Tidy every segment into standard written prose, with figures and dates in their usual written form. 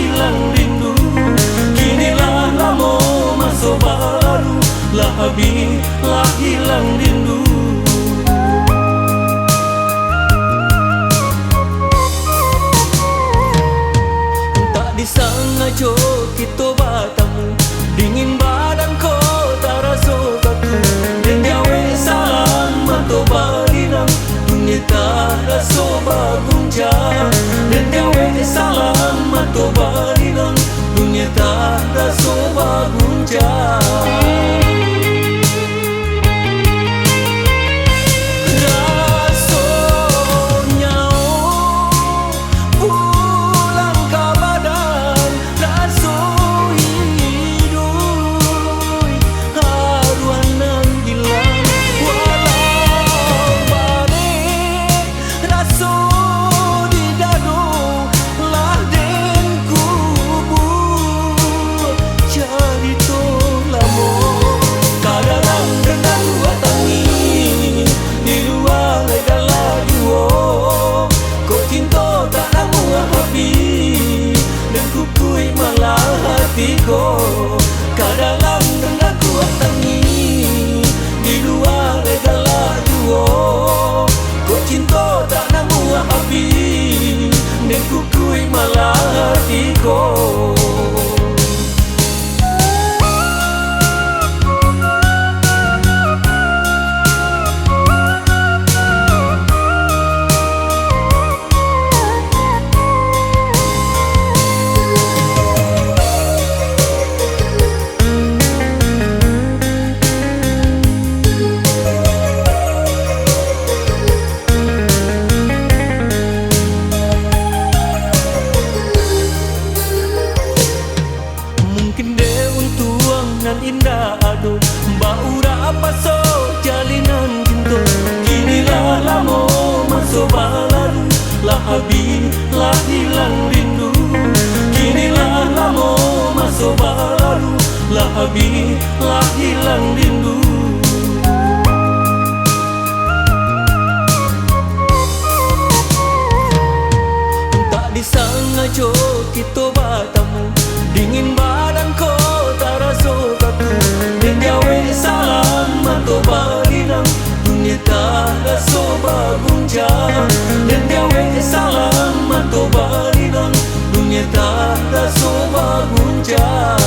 hilang rindu. Kinilah lamo masuk baru, lah habis lah hilang rindu. Tak disengaja kita bertemu, dingin badan kau tak rasa kaku. Dan gawe salam atau barinang, dunia tak rasa berguncang. Dan gawe salam atau barinang, dunia tak rasa berguncang. Kat dalam rendah kuat tangi, di luar adalah duo. Kau cinta tak namu habis, dan kukui malah hatiku. Indah aduh, baura apa so jalinan cinta. Kinilah lama masuk berlalu, lah habis lah hilang rindu. Kinilah lama masuk berlalu, lah habis lah hilang rindu. Tak disengaja kita bertemu, dingin badan kau tak rasa kaku. Dan gawe salam atau barinang, dunia tak rasa berguncang. Dan gawe salam atau barinang, dunia tak rasa berguncang.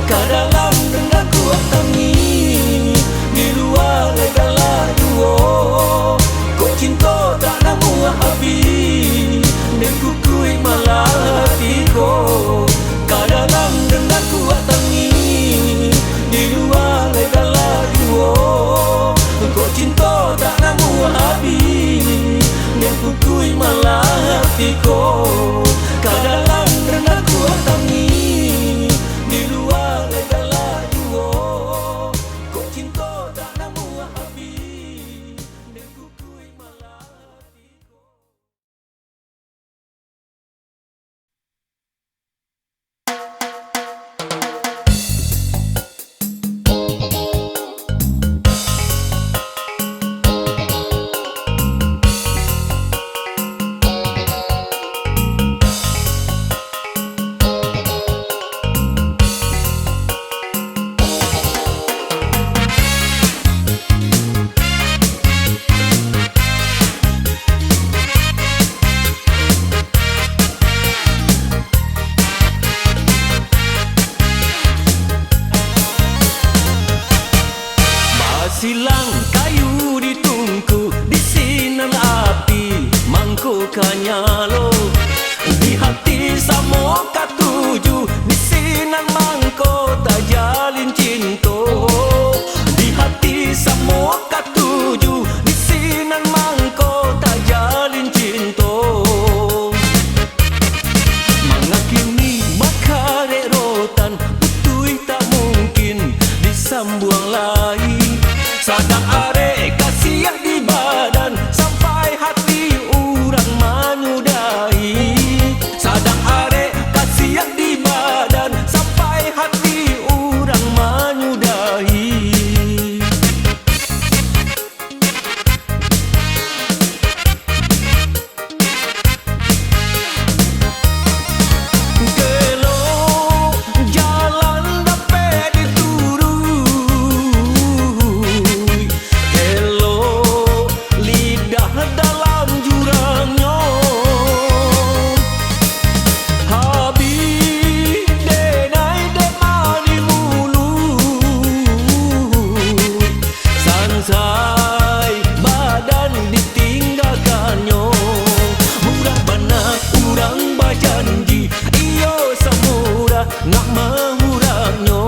Kat dalam rendah kuat tangi, di luar adalah duo. Kau cinta tak namu habis, dan kukui malah hatiku. Kat dalam rendah kuat tangi, di luar adalah duo. Kau cinta tak namu habis, dan kukui malah hatiku. Kat dalam rendah kuat tangi, di luar adalah duo. Kau cinta tak namu habis, dan kukui malah hatiku. lain. Sadang arek kasih di badan sampai hati urang menyudahi. Sadang arek kasih di badan sampai hati urang menyudahi. Nak mengurangnya,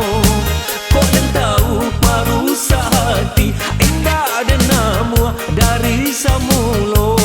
kok dan tahu merusak hati. Indah ada namu dari samulo.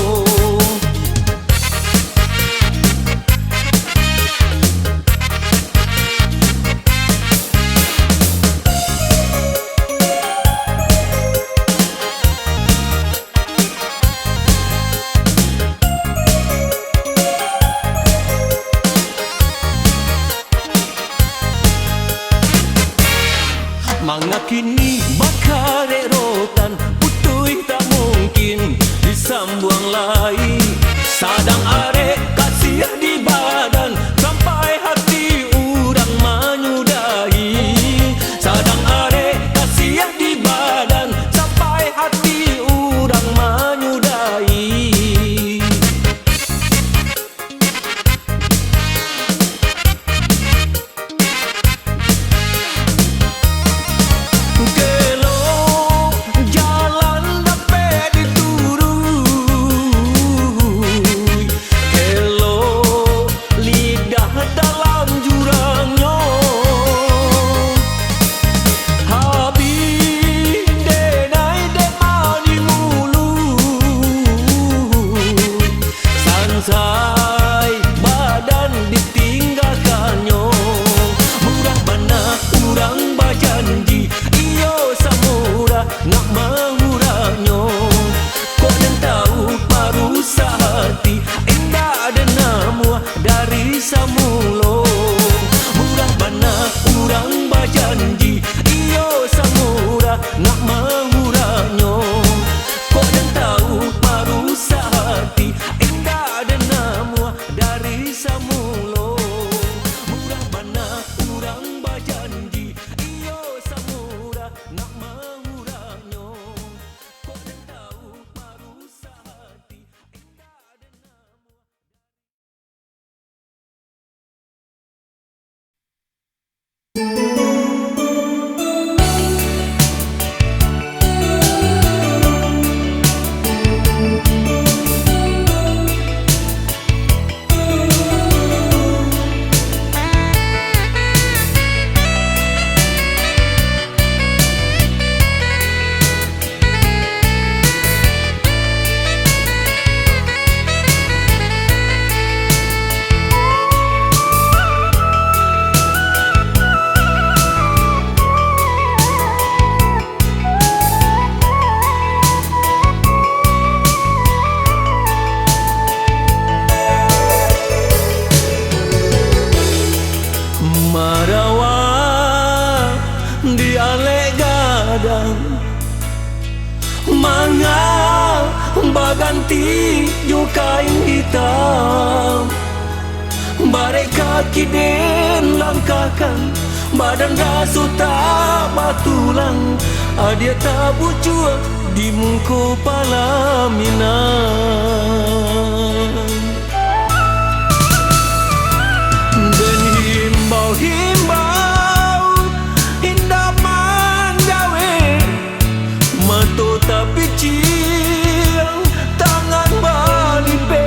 Manga kini bakare rotan putui tak mungkin disambuang lagi. Sadang arek kasih di badan sampai hati urang menyudahi. Sadang arek kasih di badan sampai hati urang menyudahi. Say badan ditinggalkannya, murah bana urang bajanji. Iyo samura nak mengurangnya, kok dan tahu merusak hati. Indah ada namu dari samulo. Murah bana urang bajanji. Iyo samura nak mengurangnya, kok dan tahu merusak hati. Dari samulo, murah bana urang bajanji. Iyo samura nak mengurangnya, kok dan tahu merusak hati. Indah ada namu. Marawa di alek gadang manga baganti ju kain hitam. Bare kaki den langkahkan badan rasu tak batulang. Adia tak bucua di muka palaminan. Dan himbau indah manjawe mato tapi ciang tangan balipe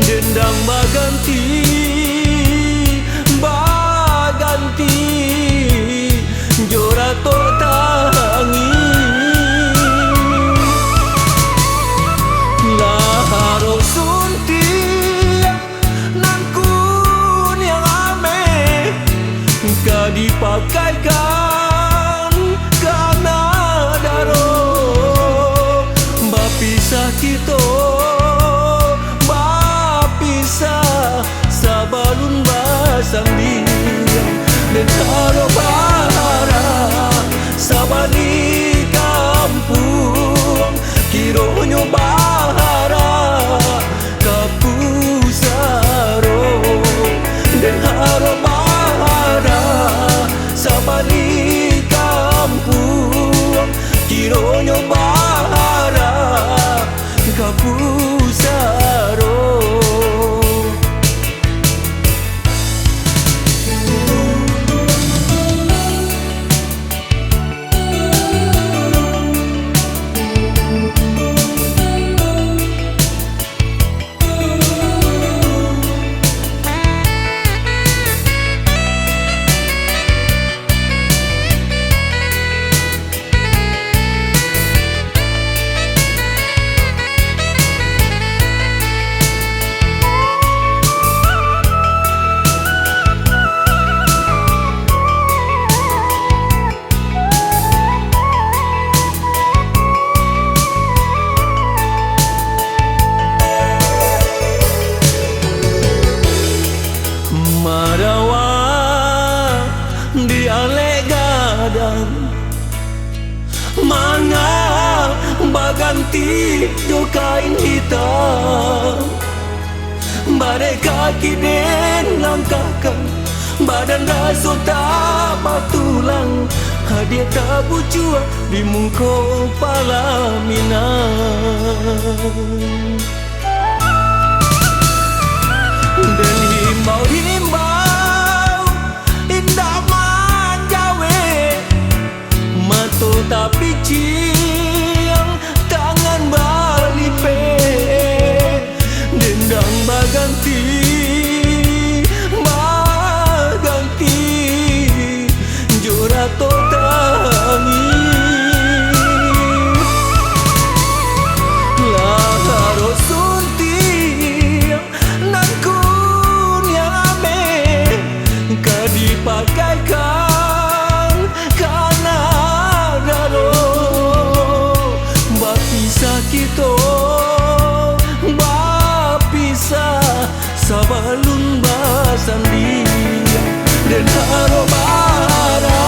dendang baganti jorato tangi laharo sunti nangkun yang ame ka dipakaikan Baganti jo kain hitam, badai kaki den langkahkan, badan rasul tak tulang, hadiah tak bucua di muka Palaminan. Dan himbau-himbau indah manjawe, mato tapi ciang tangan balipe, dendang baganti jorato tangi laharo suntiang nan kunyame kadipakaikan kana daro bapisa kito bapisa sabalun basandi dan harobara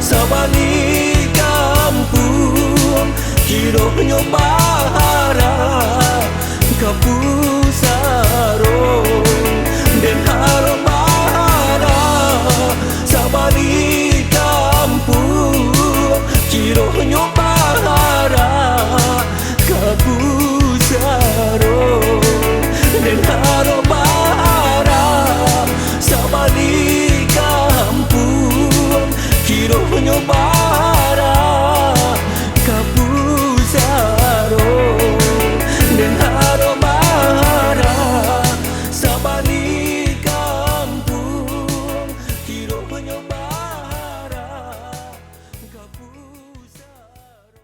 sabani kampung kiro nyobara kapusaro dan harobara sabani kampung kiro nyobara kapusaro dan harobara sabani kampung kiro nyobara kapusaro dan harobara sabani kampung kiro nyobara kapusaro.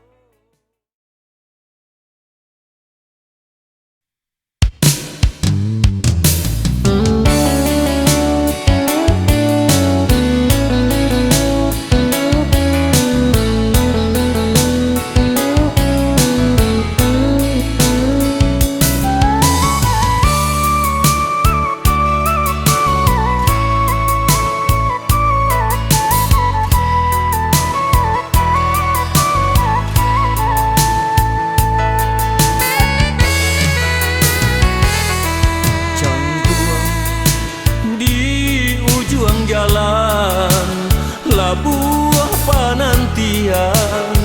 Jalan lah buah panantian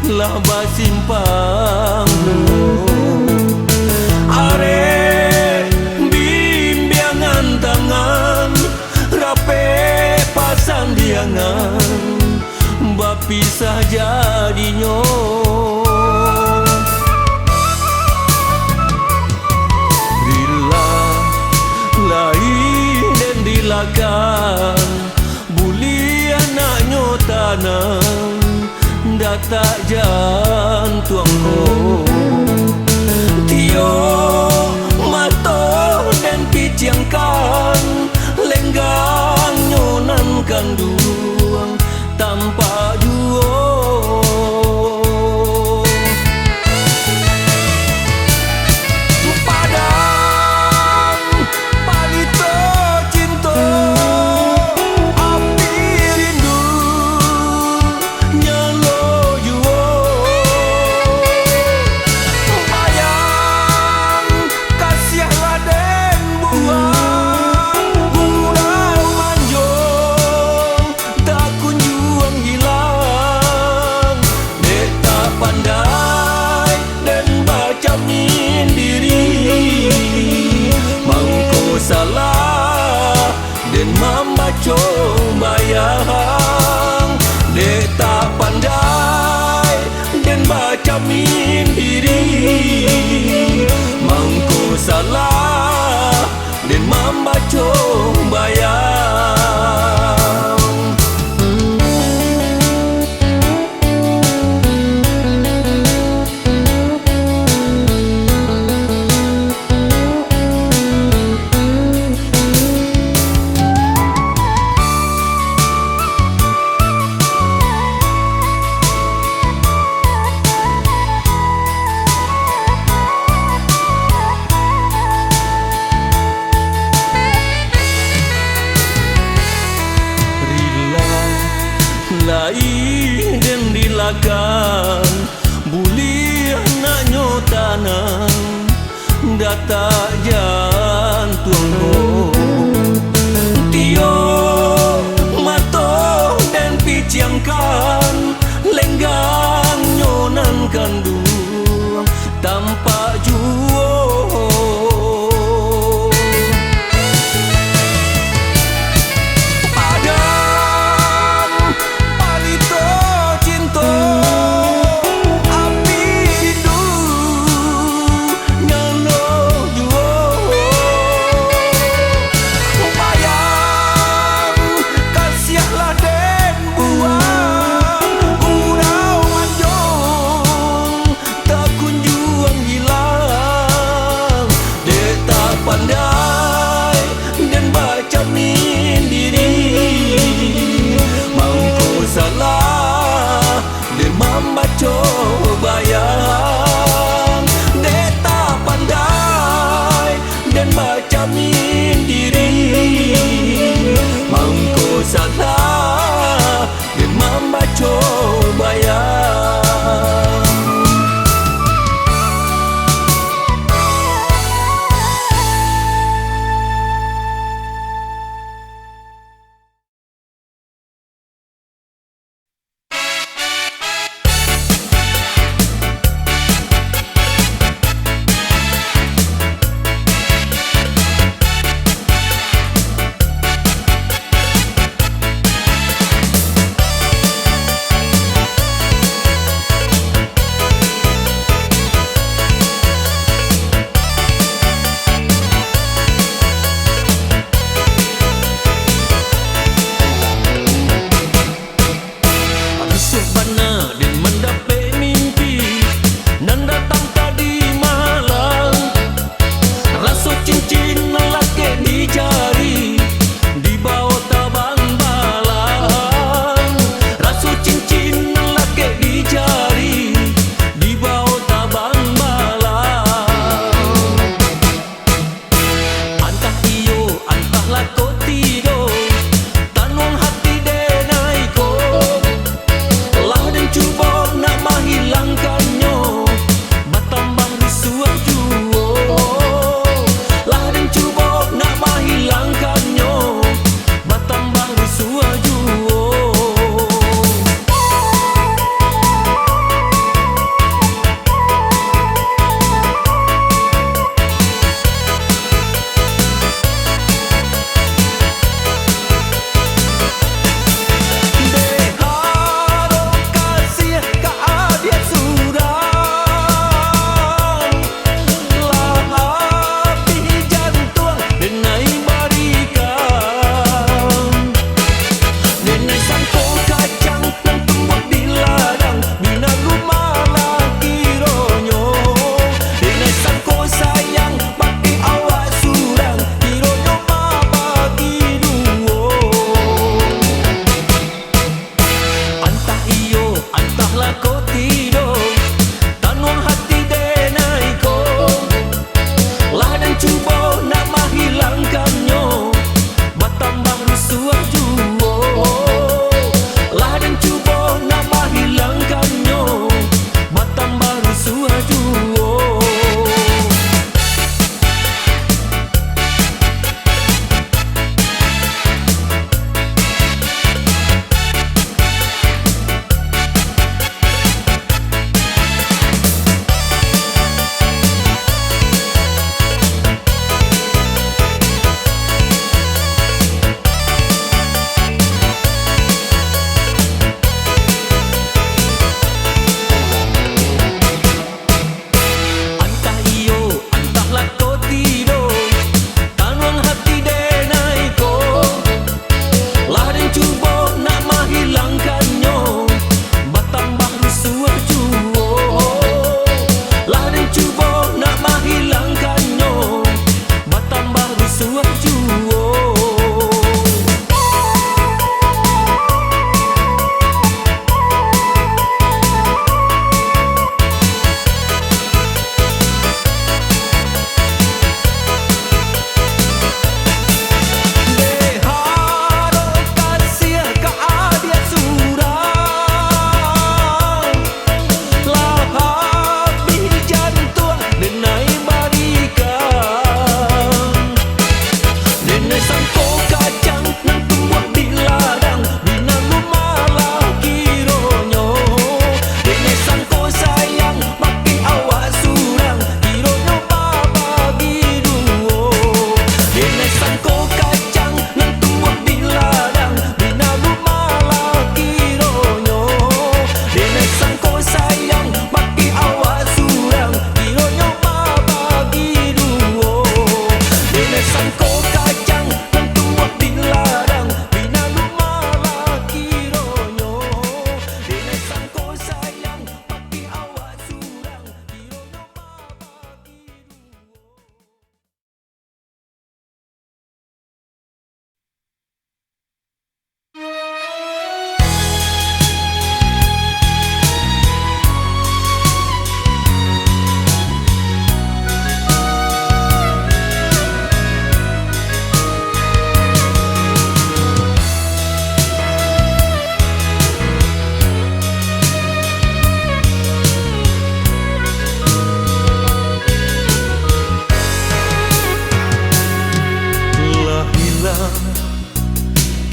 lah basimpang are bimbingan tangan rape pasandiangan bapisah jadinya dilakan buli anaknya tanam datak jantuangku tio mato dan piciangkan lenggang nyonan kanduang tanpa juo salah dan membaca bayang dek tak pandai dan baca min diri mangko salah dan membaca bayang. Lai dan dilakan buli tak jantung ho tio mato dan piciangkan lenggang nyonan kandu tanpa juo padam palito cinto api du nyano juo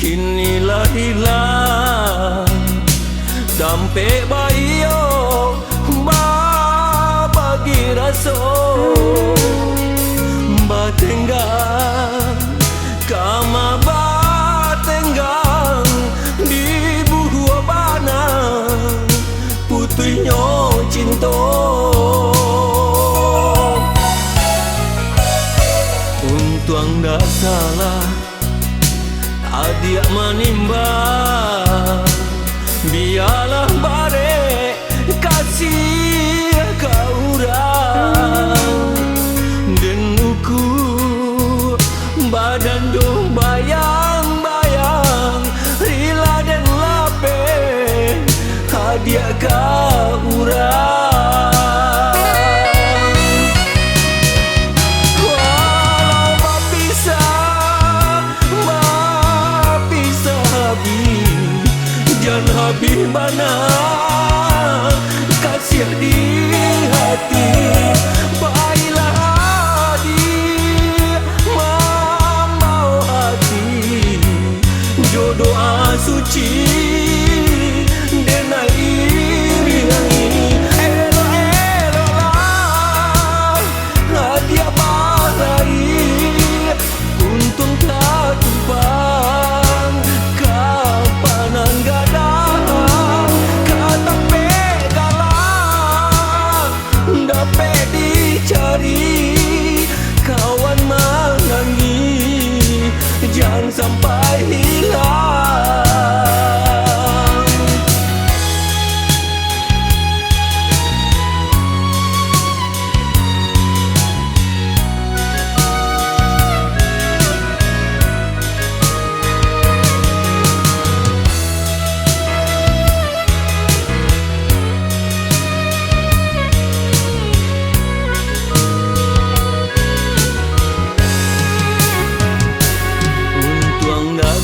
inilah hilang dampe bayo ba bagi raso batenggang kama batenggang di buah bana putihnya cinta untuang dah salah adik menimba biarlah bare kasih kau orang dan uku badan do bayang-bayang rila dan lape hadiah kau orang walau berpisah habis jangan habis mana kasih di hati baiklah adik membawa hati jodoh suci denai iriangi elok-eloklah hadiah balai untung tak tumpang kapanan gadang kata pegalang dapat dicari kawan menangi jangan sampai hilang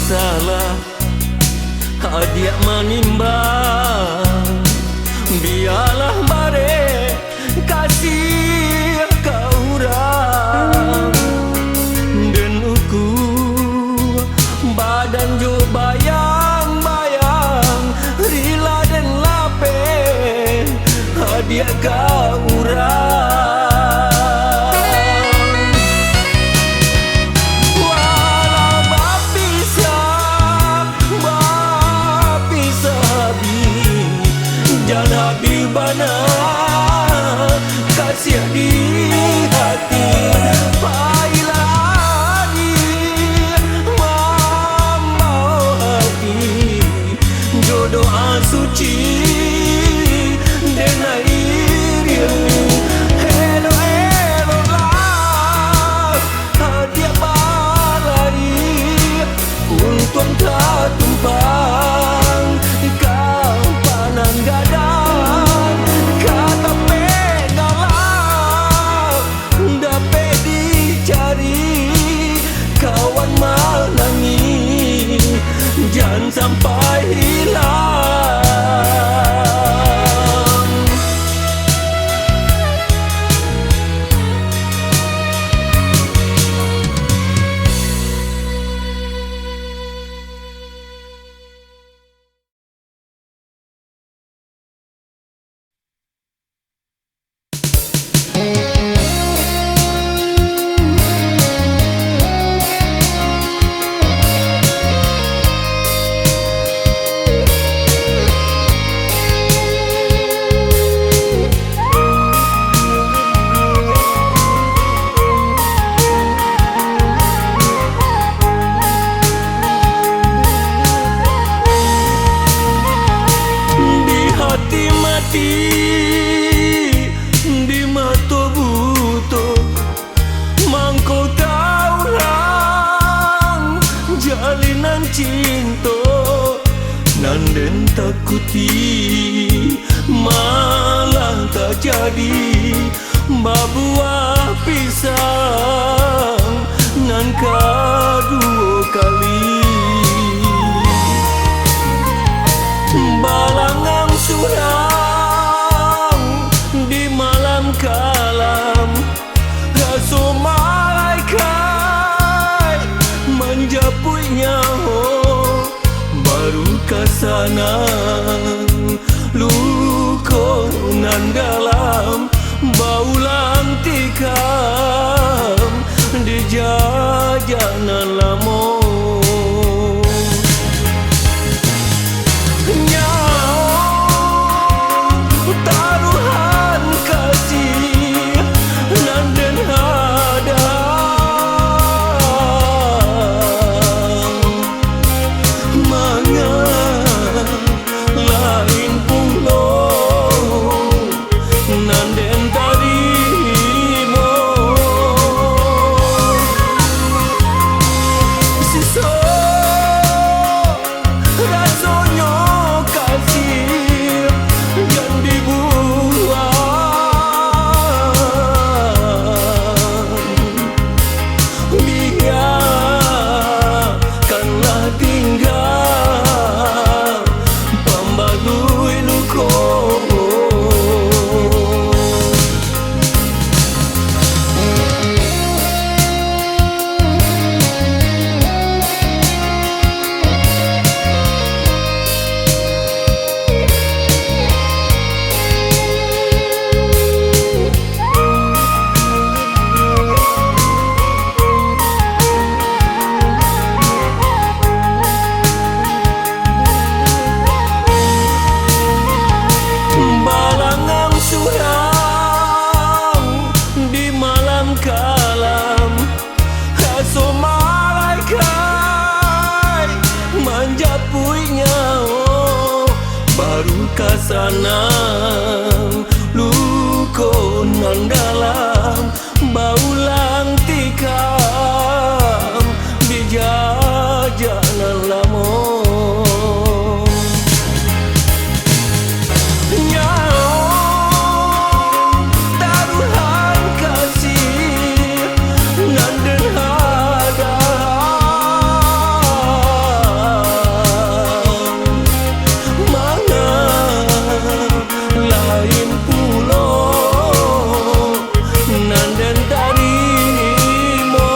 salah hadiah menimbang biarlah bare kasih kau orang dan uku badan jo bayang-bayang rila dan lape hadiah kau orang Nabi bana kasih di hati baiklah adik membawa hati jodoh suci denai iriangi elok-eloklah hadiah balai untung tak tumpang kapanan gadang kata pegalang dapat dicari kawan menangi jangan sampai hilang di mata buto mangkau taulang jalinan cinta nanden takuti malah tak jadi babuah pisang nan kedua kali balangang surang di malam kalam rasu malaikat menjapui nyawa kasana lukonan dalam baulang tikam di jajanan lamo taruhan kasih nan den hadang manga lain pulau nan den tarimo siso rasonyo kasih yang dibuang biarkanlah tinggal pembalui luko kalam haso malaikai manjapuinya baru kasanam lukonan dalam baulang tikam di jajanan lamo pulau nan den tarimo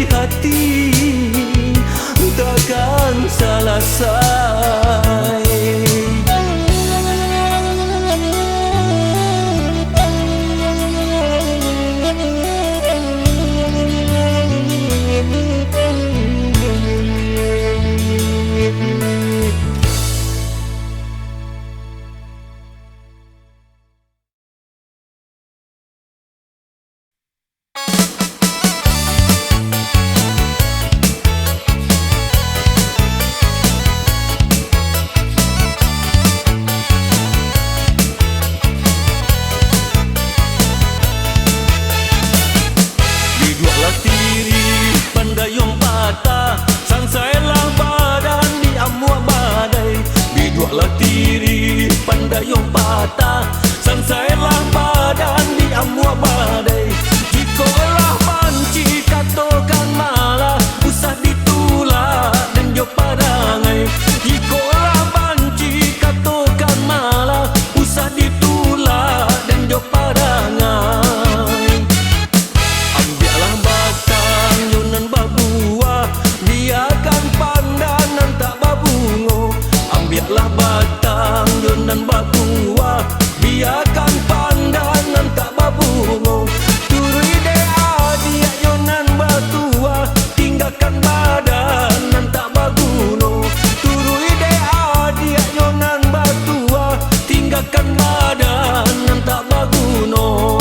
di hati takkan selesai. Tiri pandayong patah, sansailah badan di amua badai. Jikolah banci katokan malah, usah ditulak dan jo padangai. Jikolah banci katokan malah, usah ditulak dan jo padangai. Ambillah batang yunan babuah, biarkan pandanan tak babungo. Ambillah batang yunan babuah, biarkan pandanan tak babungo. Turui deh adik yunan batua, tinggalkan badanan tak baguno. Turui deh adik yunan batua, tinggalkan badanan tak baguno.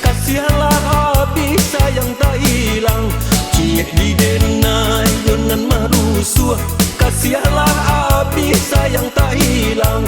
Kasihanlah habis sayang tak hilang, ciek di denai yunan marusuh. Kasihanlah habis sayang tak hilang,